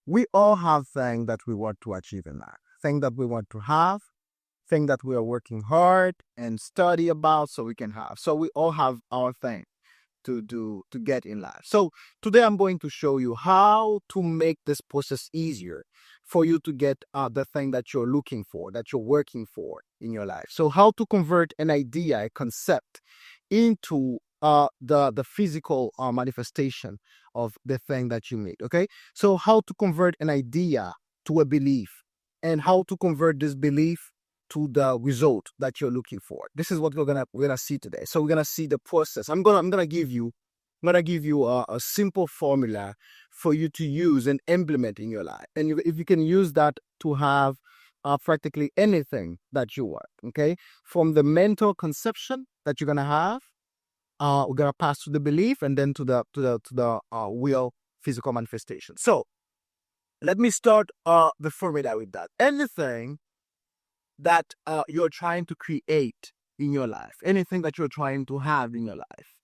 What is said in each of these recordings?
We all have things that we want to achieve in life, things that we want to have, things that we are working hard and study about so we can have. So we all have our thing to do to get in life. So today I'm going to show you how to make this process easier for you to get the thing that you're looking for, that you're working for in your life. So how to convert an idea, a concept into the physical manifestation of the thing that you made. Okay, so how to convert an idea to a belief, and how to convert this belief to the result that you're looking for. This is what we're gonna see today. So we're gonna see the process. I'm gonna give you a simple formula for you to use and implement in your life, and if you can use that to have practically anything that you want. Okay, from the mental conception that you're gonna have, we're gonna pass to the belief, and then to the real physical manifestation. So let me start the formula with that. Anything that you're trying to create in your life, anything that you're trying to have in your life,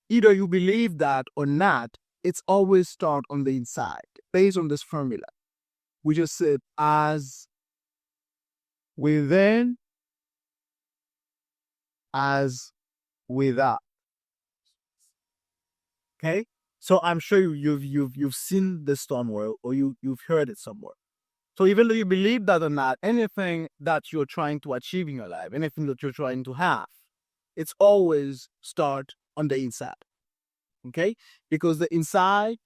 either you believe that or not, it's always start on the inside. Based on this formula, we just said as within, as without. Okay, so I'm sure you've seen this somewhere, or you've heard it somewhere. So even though you believe that or not, anything that you're trying to achieve in your life, anything that you're trying to have, it's always start on the inside. Okay, because the inside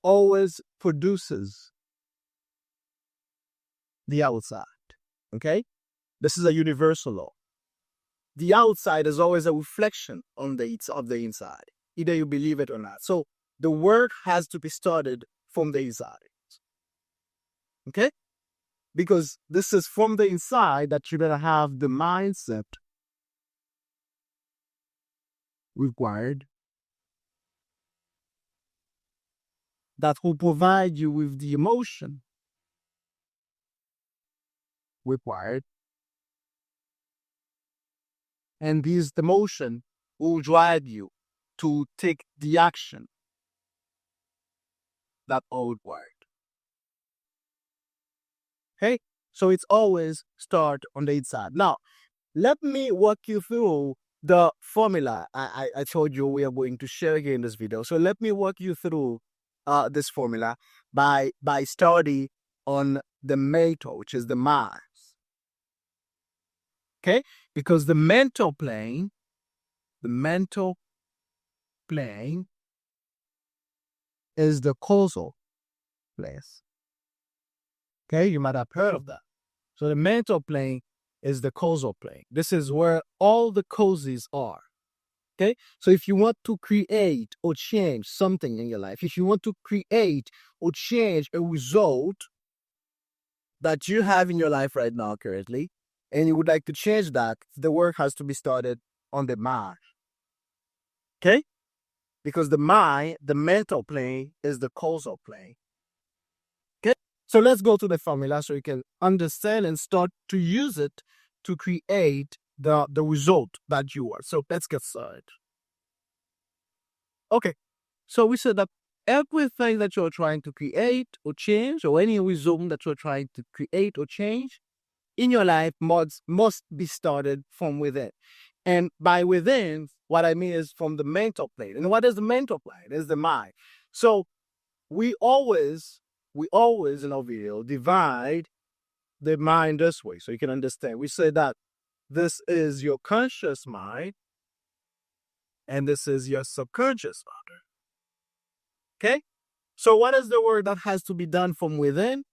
always produces the outside. Okay, this is a universal law. The outside is always a reflection on of the inside, either you believe it or not. So the work has to be started from the inside. Okay, because this is from the inside that you're gonna have the mindset required that will provide you with the emotion required, and this emotion will drive you to take the action that are required. Okay, so it's always start on the inside. Now, let me walk you through the formula I told you we are going to share here in this video. So let me walk you through this formula by study on the mental, which is the mind. Okay, because the mental plane is the causal place. Okay, you might have heard of that. So the mental plane is the causal plane. This is where all the causes are. Okay, so if you want to create or change something in your life, if you want to create or change a result that you have in your life right now currently, and you would like to change that, the work has to be started on the mind. Okay, because the mind, the mental plane, is the causal plane. Okay, so let's go to the formula so you can understand and start to use it to create the result that you want. So let's get started. Okay, so we said that everything that you're trying to create or change, or any result that you're trying to create or change in your life must be started from within. And by within, what I mean is from the mental plane. And what is the mental plane? It's the mind. So we always in our video divide the mind this way so you can understand. We say that this is your conscious mind and this is your subconscious mind. Okay, so what is the work that has to be done from within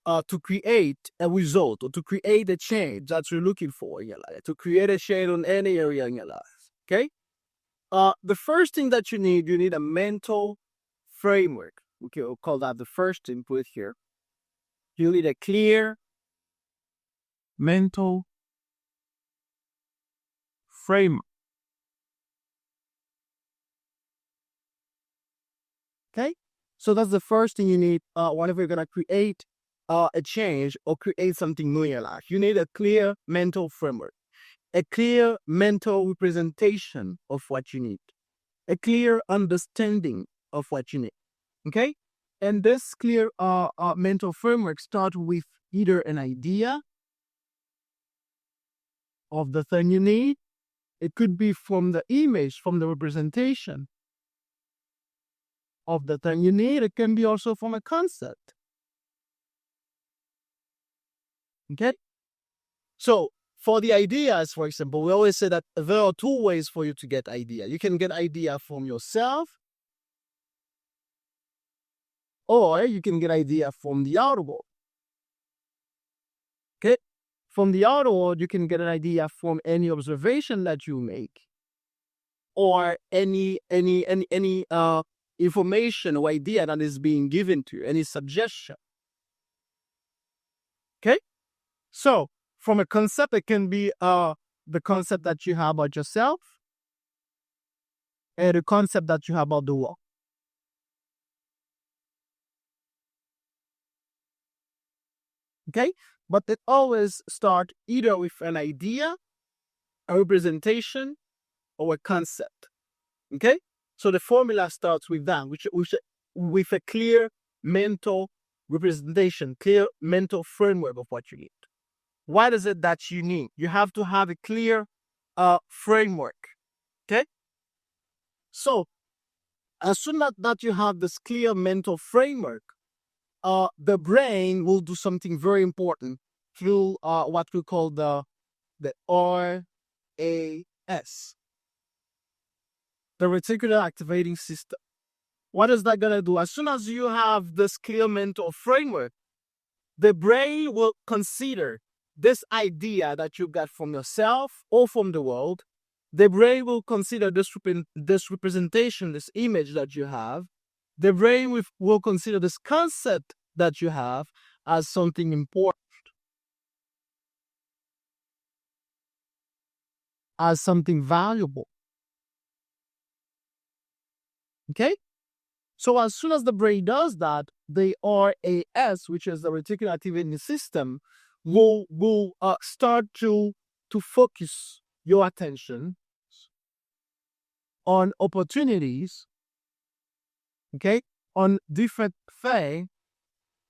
to create a result or to create a change that you're looking for in your life, to create a change on any area in your life? Okay, the first thing that you need a mental framework. Okay, we'll call that the first input here. You need a clear mental framework. Okay, so that's the first thing you need whenever you're gonna create a change or create something new in your life. You need a clear mental framework, a clear mental representation of what you need, a clear understanding of what you need. Okay, And this clear mental framework starts with either an idea of the thing you need. It could be from the image, from the representation of the thing you need. It can be also from a concept. Okay? So for the ideas, for example, we always say that there are two ways for you to get idea. You can get idea from yourself, or you can get idea from the outer world. Okay? From the outer world, you can get an idea from any observation that you make, or any information or idea that is being given to you, any suggestion. Okay? So from a concept, it can be the concept that you have about yourself and the concept that you have about the world. Okay? But it always starts either with an idea, a representation, or a concept. Okay? So the formula starts with that, which with a clear mental representation, clear mental framework of what you need. What is it that you need? You have to have a clear framework. Okay? So as soon as that you have this clear mental framework, the brain will do something very important through what we call the RAS, the Reticular Activating System. What is that going to do? As soon as you have this clear mental framework, the brain will consider this idea that you got from yourself or from the world. The brain will consider this representation, this image that you have. The brain will consider this concept that you have as something important, as something valuable. Okay? So as soon as the brain does that, the RAS, which is the Reticular Activating System, will start to focus your attention on opportunities, okay, on different things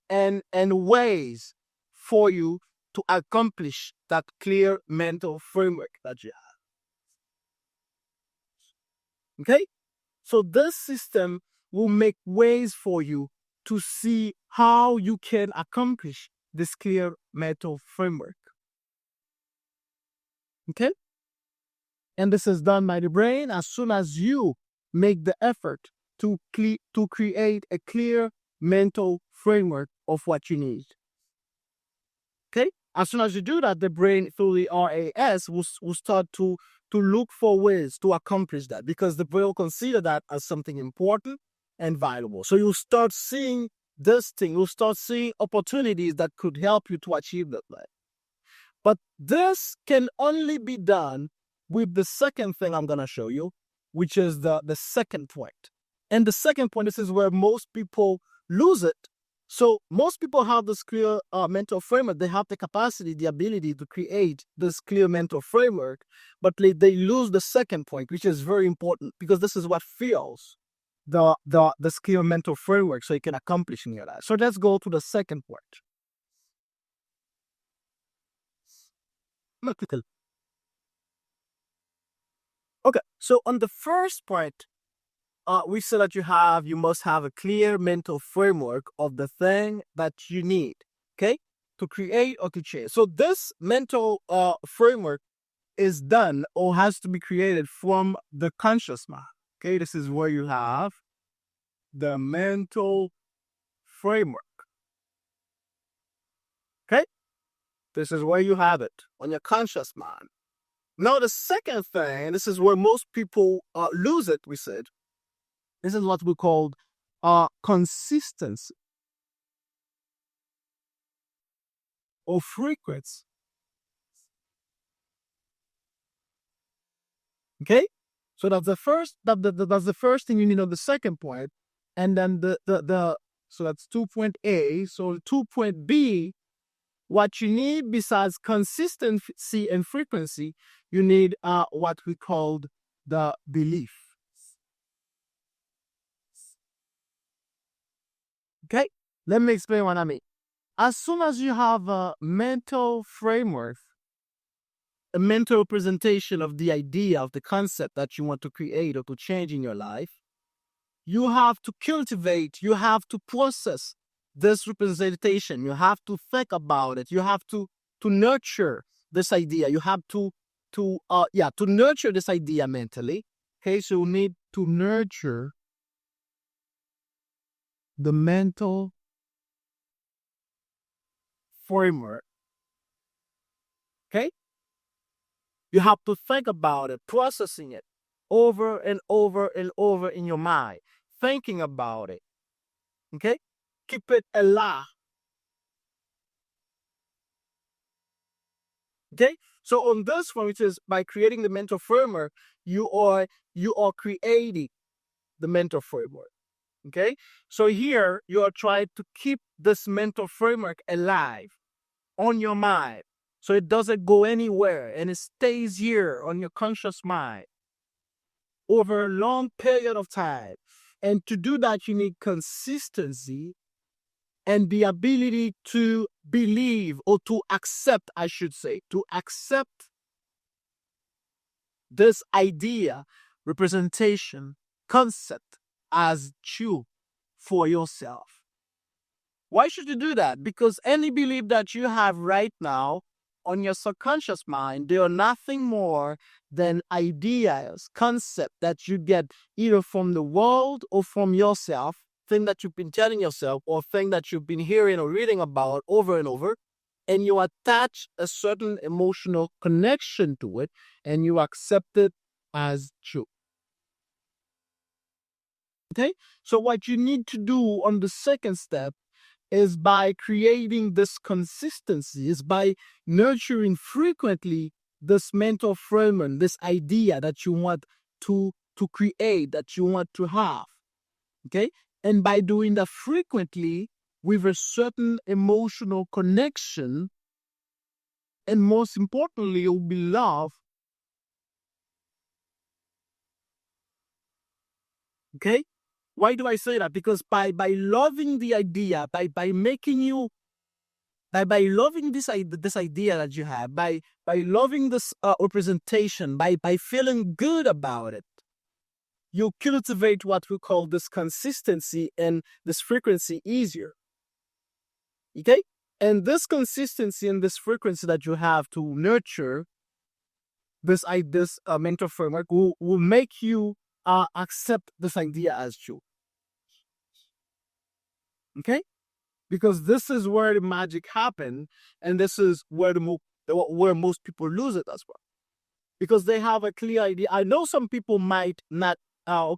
and ways for you to accomplish that clear mental framework that you have. Okay? So this system will make ways for you to see how you can accomplish this clear mental framework. Okay? And this is done by the brain as soon as you make the effort to create a clear mental framework of what you need. Okay? As soon as you do that, the brain through the RAS will start to look for ways to accomplish that, because the brain will consider that as something important and valuable. So you'll start seeing this thing, you'll start seeing opportunities that could help you to achieve that life. But this can only be done with the second thing I'm going to show you, which is the second point. And the second point, this is where most people lose it. So most people have this clear mental framework. They have the capacity, the ability to create this clear mental framework, but they lose the second point, which is very important, because this is what fuels this clear mental framework so you can accomplish in your life. So let's go to the second point. Okay, so on the first point, we said that you must have a clear mental framework of the thing that you need, okay, to create or to change. So this mental framework is done or has to be created from the conscious mind. Okay, this is where you have the mental framework. Okay, this is where you have it on your conscious mind. Now the second thing, this is where most people lose it. We said this is what we call consistency or frequency. Okay, so that's the first. That's the first thing you need on the second point, and then so that's 2.A. So 2.B, what you need besides consistency and frequency, you need what we called the belief. Okay? Let me explain what I mean. As soon as you have a mental framework, a mental representation of the idea, of the concept that you want to create or to change in your life, you have to cultivate, you have to process this representation. You have to think about it. You have to nurture this idea. You have to nurture this idea mentally. Okay, so you need to nurture the mental framework. Okay, you have to think about it, processing it over and over and over in your mind, thinking about it. Okay, keep it alive. Okay, so on this one, which is by creating the mental framework, you are creating the mental framework. Okay, so here you are trying to keep this mental framework alive on your mind, so it doesn't go anywhere and it stays here on your conscious mind over a long period of time. And to do that, you need consistency and the ability to believe, or to accept, I should say, to accept this idea, representation, concept as true for yourself. Why should you do that? Because any belief that you have right now on your subconscious mind, they are nothing more than ideas, concept that you get either from the world or from yourself, thing that you've been telling yourself, or thing that you've been hearing or reading about over and over, and you attach a certain emotional connection to it, and you accept it as true. Okay? So what you need to do on the second step is by creating this consistency, is by nurturing frequently this mental framework, this idea that you want to create, that you want to have. Okay? And by doing that frequently with a certain emotional connection, and most importantly, you'll be loved. Okay? Why do I say that? Because by loving the idea, by making you by loving this idea that you have, by loving this representation, by feeling good about it, you cultivate what we call this consistency and this frequency easier. Okay, and this consistency and this frequency that you have to nurture this mental framework will make you accept this idea as true. Okay, because this is where the magic happens, and this is where where most people lose it as well, because they have a clear idea. I know some people might not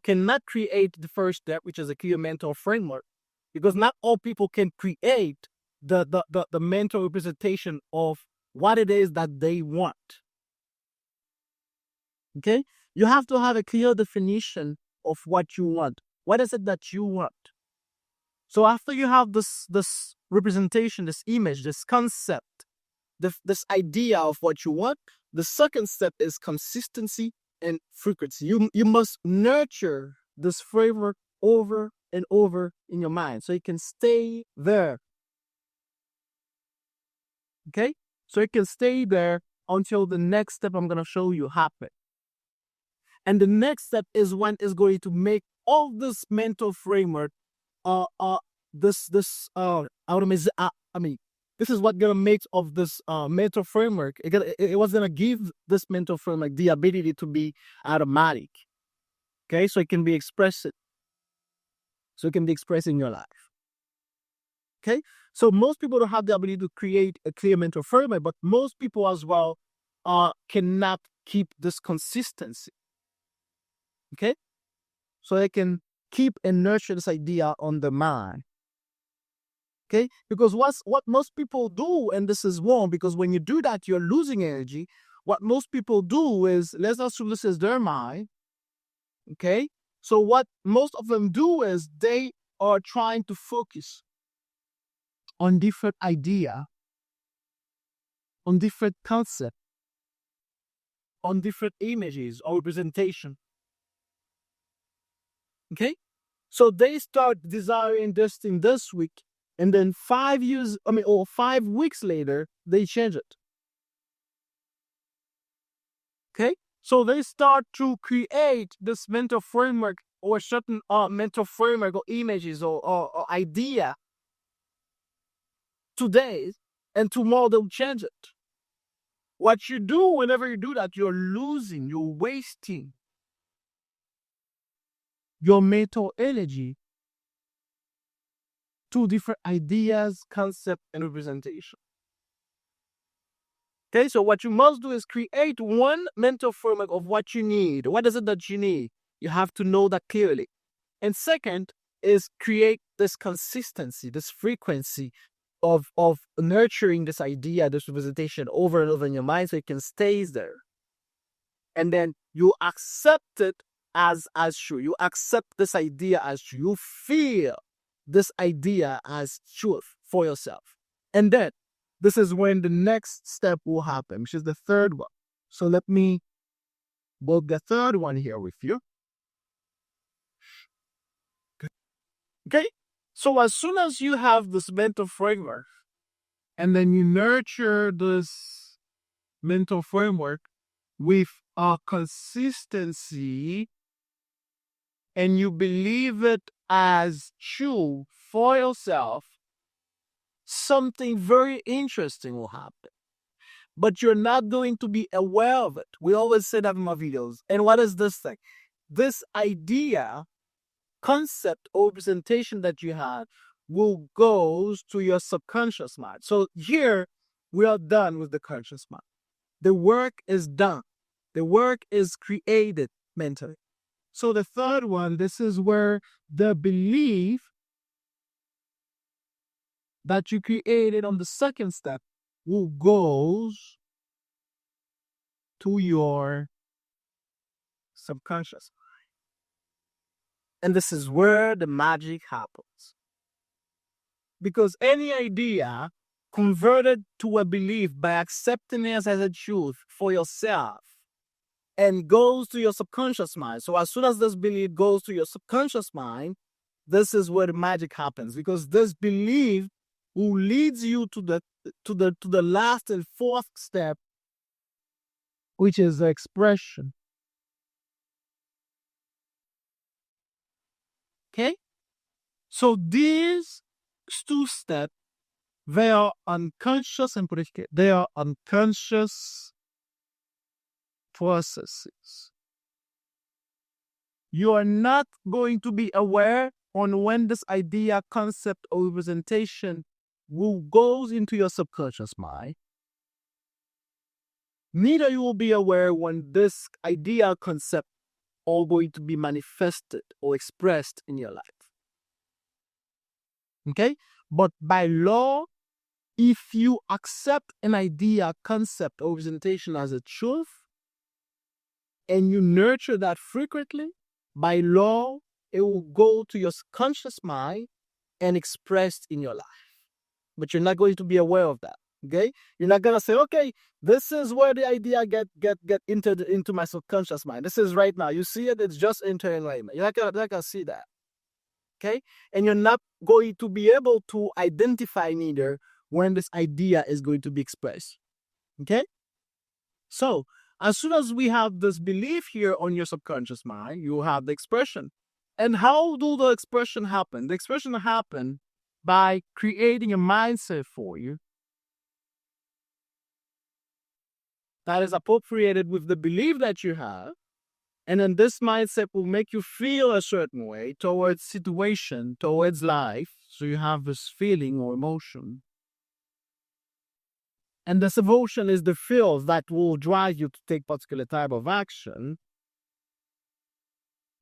cannot create the first step, which is a clear mental framework, because not all people can create the mental representation of what it is that they want. Okay, you have to have a clear definition of what you want. What is it that you want? So after you have this representation, this image, this concept, this idea of what you want, the second step is consistency and frequency. You must nurture this framework over and over in your mind so it can stay there. Okay? So it can stay there until the next step I'm going to show you happen. And the next step is when it's going to make all this mental framework this I mean, this is what gonna make of this mental framework. It was gonna give this mental framework the ability to be automatic. Okay, so it can be expressed. So it can be expressed in your life. Okay, so most people don't have the ability to create a clear mental framework, but most people as well cannot keep this consistency. Okay, so they can keep and nurture this idea on the mind. Okay, because what most people do, and this is wrong, because when you do that, you're losing energy. What most people do is, let's assume this is their mind. Okay, so what most of them do is they are trying to focus on different idea, on different concept, on different images or representation. Okay, So they start desiring this thing this week, and then 5 years, or 5 weeks later, they change it. Okay? So they start to create this mental framework or certain mental framework or images or idea today, and tomorrow they'll change it. What you do whenever you do that, you're wasting your mental energy to different ideas, concept, and representation. Okay, so what you must do is create one mental framework of what you need. What is it that you need? You have to know that clearly. And second is create this consistency, this frequency of nurturing this idea, this representation over and over in your mind so it can stay there. And then you accept it as true. You accept this idea as true. You feel this idea as truth for yourself. And then this is when the next step will happen, which is the third one. So let me book the third one here with you. Okay. So as soon as you have this mental framework, and then you nurture this mental framework with a consistency, and you believe it as true for yourself, something very interesting will happen. But you're not going to be aware of it. We always say that in my videos. And what is this thing? This idea, concept, or representation that you had will go to your subconscious mind. So here we are done with the conscious mind. The work is done. The work is created mentally. So the third one, this is where the belief that you created on the second step will goes to your subconscious mind. And this is where the magic happens. Because any idea converted to a belief by accepting it as a truth for yourself and goes to your subconscious mind. So as soon as this belief goes to your subconscious mind, this is where the magic happens, because this belief will lead you to the last and fourth step, which is the expression. Okay? So these two steps, they are unconscious and predicate. They are unconscious processes. You are not going to be aware on when this idea, concept, or representation will goes into your subconscious mind. Neither you will be aware when this idea, concept, are going to be manifested or expressed in your life. Okay? But by law, if you accept an idea, concept, or representation as a truth, and you nurture that frequently, by law, it will go to your conscious mind and expressed in your life. But you're not going to be aware of that. Okay? You're not gonna say, okay, this is where the idea get into my subconscious mind. This is right now. You see it, it's just entering right now. You're not gonna see that. Okay? And you're not going to be able to identify neither when this idea is going to be expressed. Okay? So as soon as we have this belief here on your subconscious mind, you have the expression. And how do the expression happen? The expression happen by creating a mindset for you that is appropriated with the belief that you have. And then this mindset will make you feel a certain way towards situation, towards life. So you have this feeling or emotion. And this emotion is the feel that will drive you to take particular type of action.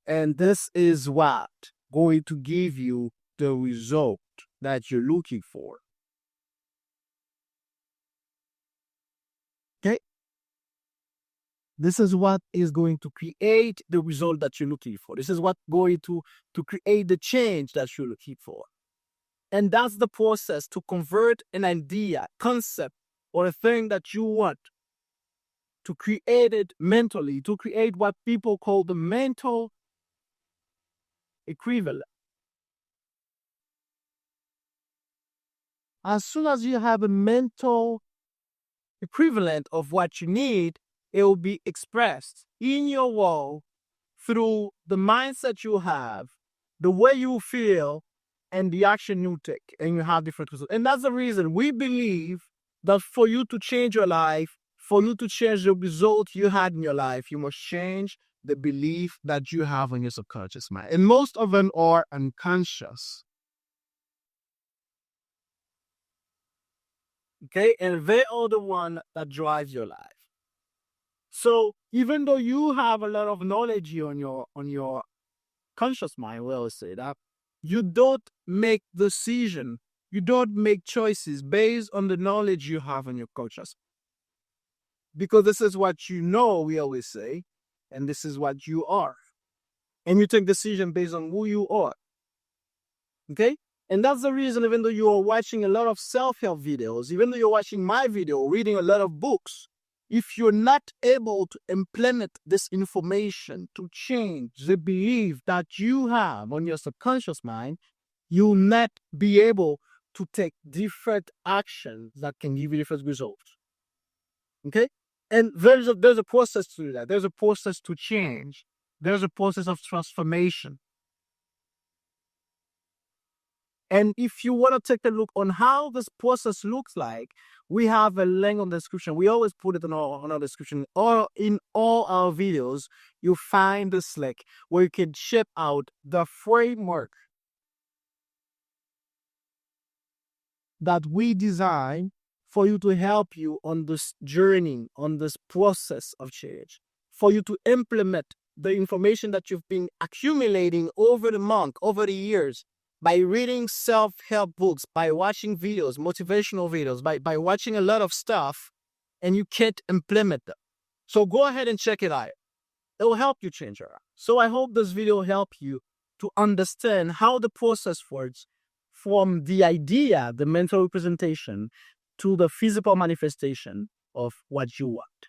And this is what going to give you the result that you're looking for. Okay? This is what is going to create the result that you're looking for. This is what going to create the change that you're looking for. And that's the process to convert an idea, concept, or a thing that you want, to create it mentally, to create what people call the mental equivalent. As soon as you have a mental equivalent of what you need, it will be expressed in your world through the mindset you have, the way you feel, and the action you take, and you have different results. And that's the reason we believe that for you to change your life, for you to change the result you had in your life, you must change the belief that you have in your subconscious mind. And most of them are unconscious. Okay, and they are the one that drives your life. So even though you have a lot of knowledge on your conscious mind, we always say that you don't make decision, you don't make choices based on the knowledge you have on your conscious, because this is what you know. We always say, and this is what you are, and you take decision based on who you are. Okay. And that's the reason, even though you are watching a lot of self-help videos, even though you're watching my video, reading a lot of books, if you're not able to implement this information to change the belief that you have on your subconscious mind, you'll not be able to take different actions that can give you different results. Okay? And there's a process to do that. There's a process to change. There's a process of transformation. And if you want to take a look on how this process looks like, we have a link on the description. We always put it on our description, or in all our videos, you find this link where you can ship out the framework that we design for you to help you on this journey, on this process of change, for you to implement the information that you've been accumulating over the month, over the years, by reading self-help books, by watching videos, motivational videos, by watching a lot of stuff, and you can't implement them. So go ahead and check it out. It will help you change your life. So I hope this video will help you to understand how the process works, from the idea, the mental representation, to the physical manifestation of what you want.